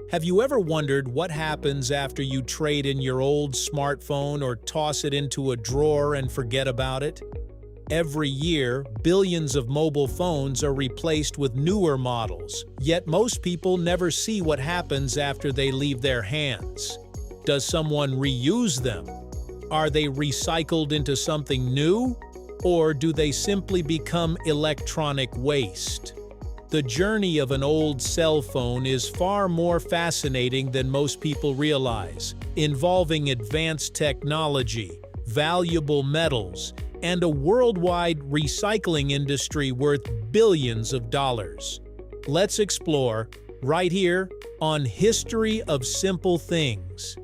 Have you ever wondered what happens after you trade in your old smartphone or toss it into a drawer and forget about it? Every year, billions of mobile phones are replaced with newer models, yet most people never see what happens after they leave their hands. Does someone reuse them? Are they recycled into something new? Or do they simply become electronic waste? The journey of an old cell phone is far more fascinating than most people realize, involving advanced technology, valuable metals, and a worldwide recycling industry worth billions of dollars. Let's explore right here on History of Simple Things.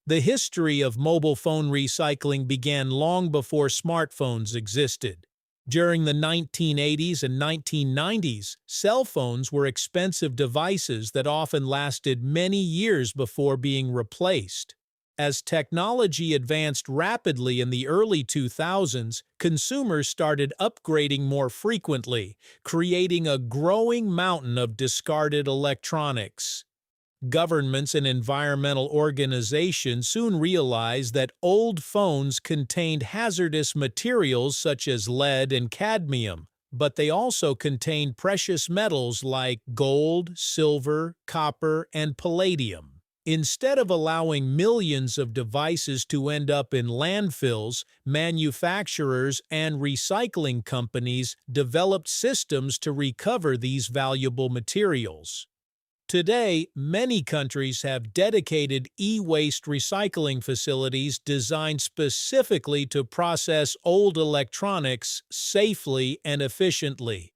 The history of mobile phone recycling began long before smartphones existed. During the 1980s and 1990s, cell phones were expensive devices that often lasted many years before being replaced. As technology advanced rapidly in the early 2000s, consumers started upgrading more frequently, creating a growing mountain of discarded electronics. Governments and environmental organizations soon realized that old phones contained hazardous materials such as lead and cadmium, but they also contained precious metals like gold, silver, copper, and palladium. Instead of allowing millions of devices to end up in landfills, manufacturers and recycling companies developed systems to recover these valuable materials. Today, many countries have dedicated e-waste recycling facilities designed specifically to process old electronics safely and efficiently.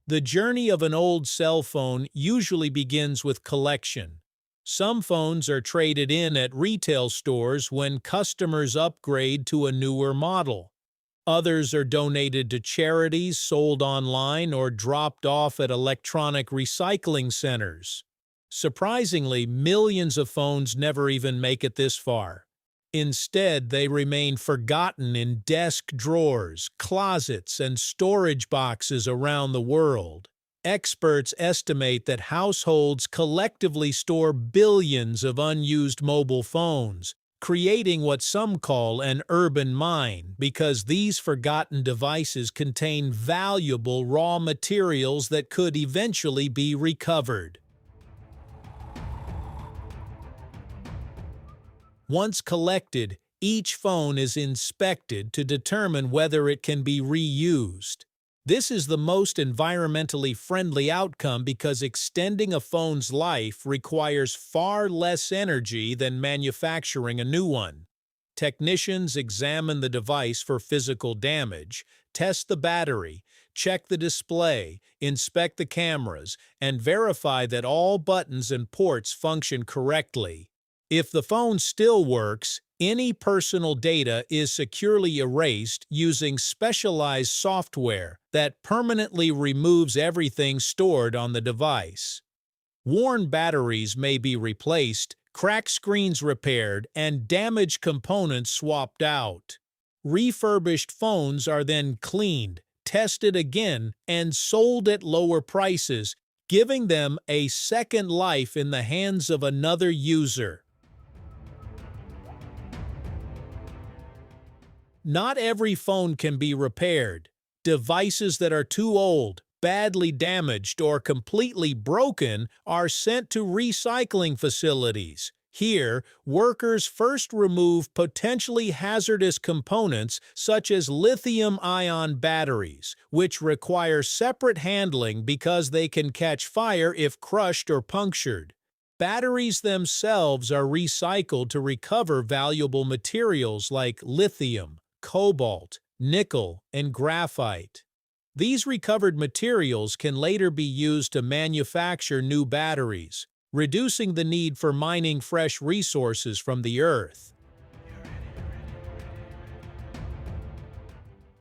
The journey of an old cell phone usually begins with collection. Some phones are traded in at retail stores when customers upgrade to a newer model. Others are donated to charities, sold online, or dropped off at electronic recycling centers. Surprisingly, millions of phones never even make it this far. Instead, they remain forgotten in desk drawers, closets, and storage boxes around the world. Experts estimate that households collectively store billions of unused mobile phones, creating what some call an urban mine, because these forgotten devices contain valuable raw materials that could eventually be recovered. Once collected, each phone is inspected to determine whether it can be reused. This is the most environmentally friendly outcome because extending a phone's life requires far less energy than manufacturing a new one. Technicians examine the device for physical damage, test the battery, check the display, inspect the cameras, and verify that all buttons and ports function correctly. If the phone still works, any personal data is securely erased using specialized software that permanently removes everything stored on the device. Worn batteries may be replaced, cracked screens repaired, and damaged components swapped out. Refurbished phones are then cleaned, tested again, and sold at lower prices, giving them a second life in the hands of another user. Not every phone can be repaired. Devices that are too old, badly damaged, or completely broken are sent to recycling facilities. Here, workers first remove potentially hazardous components such as lithium-ion batteries, which require separate handling because they can catch fire if crushed or punctured. Batteries themselves are recycled to recover valuable materials like lithium, cobalt, nickel, and graphite. These recovered materials can later be used to manufacture new batteries, reducing the need for mining fresh resources from the earth.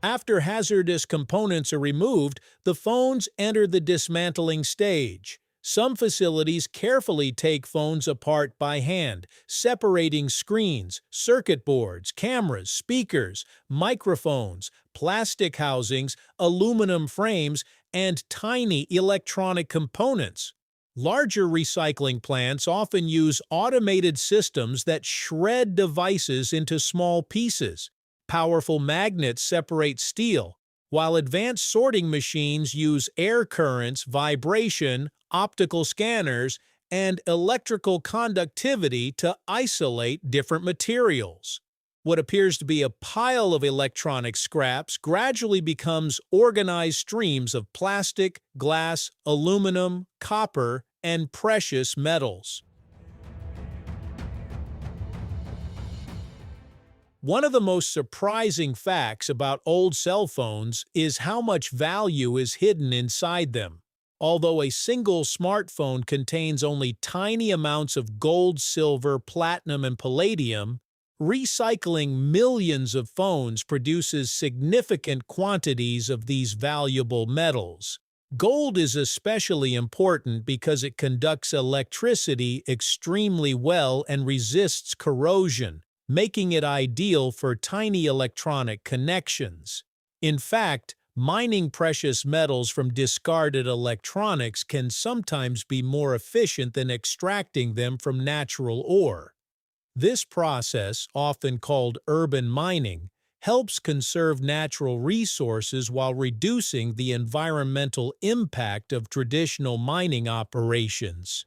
After hazardous components are removed, the phones enter the dismantling stage. Some facilities carefully take phones apart by hand, separating screens, circuit boards, cameras, speakers, microphones, plastic housings, aluminum frames, and tiny electronic components. Larger recycling plants often use automated systems that shred devices into small pieces. Powerful magnets separate steel, while advanced sorting machines use air currents, vibration, optical scanners, and electrical conductivity to isolate different materials. What appears to be a pile of electronic scraps gradually becomes organized streams of plastic, glass, aluminum, copper, and precious metals. One of the most surprising facts about old cell phones is how much value is hidden inside them. Although a single smartphone contains only tiny amounts of gold, silver, platinum, and palladium, recycling millions of phones produces significant quantities of these valuable metals. Gold is especially important because it conducts electricity extremely well and resists corrosion, making it ideal for tiny electronic connections. In fact, mining precious metals from discarded electronics can sometimes be more efficient than extracting them from natural ore. This process, often called urban mining, helps conserve natural resources while reducing the environmental impact of traditional mining operations.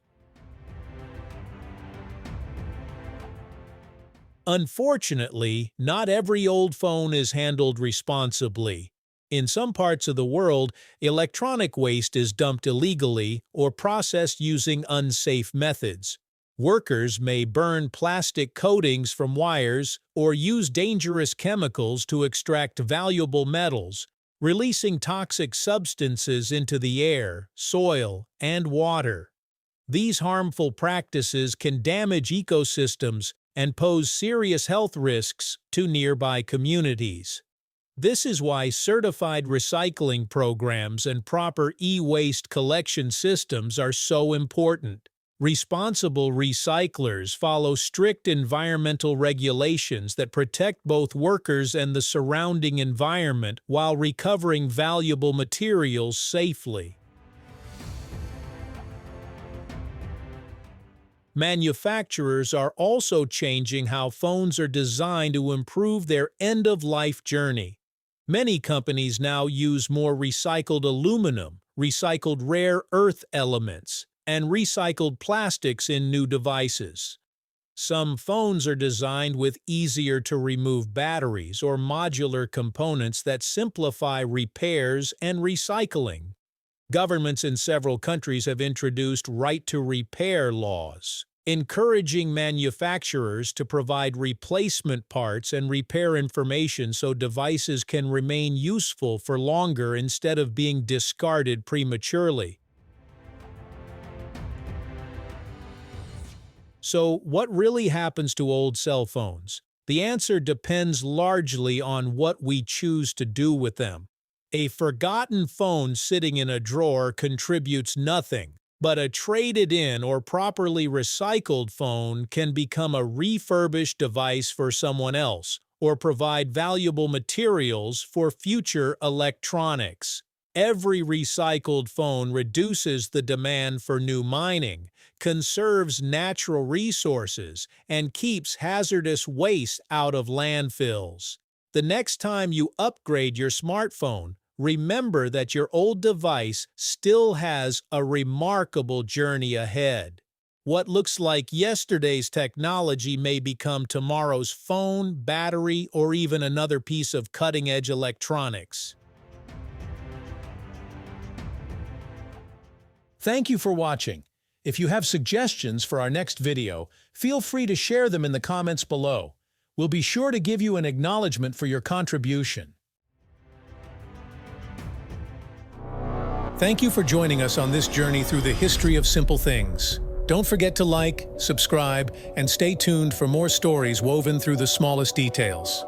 Unfortunately, not every old phone is handled responsibly. In some parts of the world, electronic waste is dumped illegally or processed using unsafe methods. Workers may burn plastic coatings from wires or use dangerous chemicals to extract valuable metals, releasing toxic substances into the air, soil, and water. These harmful practices can damage ecosystems and pose serious health risks to nearby communities. This is why certified recycling programs and proper e-waste collection systems are so important. Responsible recyclers follow strict environmental regulations that protect both workers and the surrounding environment while recovering valuable materials safely. Manufacturers are also changing how phones are designed to improve their end-of-life journey. Many companies now use more recycled aluminum, recycled rare earth elements, and recycled plastics in new devices. Some phones are designed with easier-to-remove batteries or modular components that simplify repairs and recycling. Governments in several countries have introduced right-to-repair laws, encouraging manufacturers to provide replacement parts and repair information so devices can remain useful for longer instead of being discarded prematurely. So, what really happens to old cell phones? The answer depends largely on what we choose to do with them. A forgotten phone sitting in a drawer contributes nothing, but a traded-in or properly recycled phone can become a refurbished device for someone else, or provide valuable materials for future electronics. Every recycled phone reduces the demand for new mining, conserves natural resources, and keeps hazardous waste out of landfills. The next time you upgrade your smartphone, remember that your old device still has a remarkable journey ahead. What looks like yesterday's technology may become tomorrow's phone, battery, or even another piece of cutting-edge electronics. Thank you for watching. If you have suggestions for our next video, feel free to share them in the comments below. We'll be sure to give you an acknowledgement for your contribution. Thank you for joining us on this journey through the history of simple things. Don't forget to like, subscribe, and stay tuned for more stories woven through the smallest details.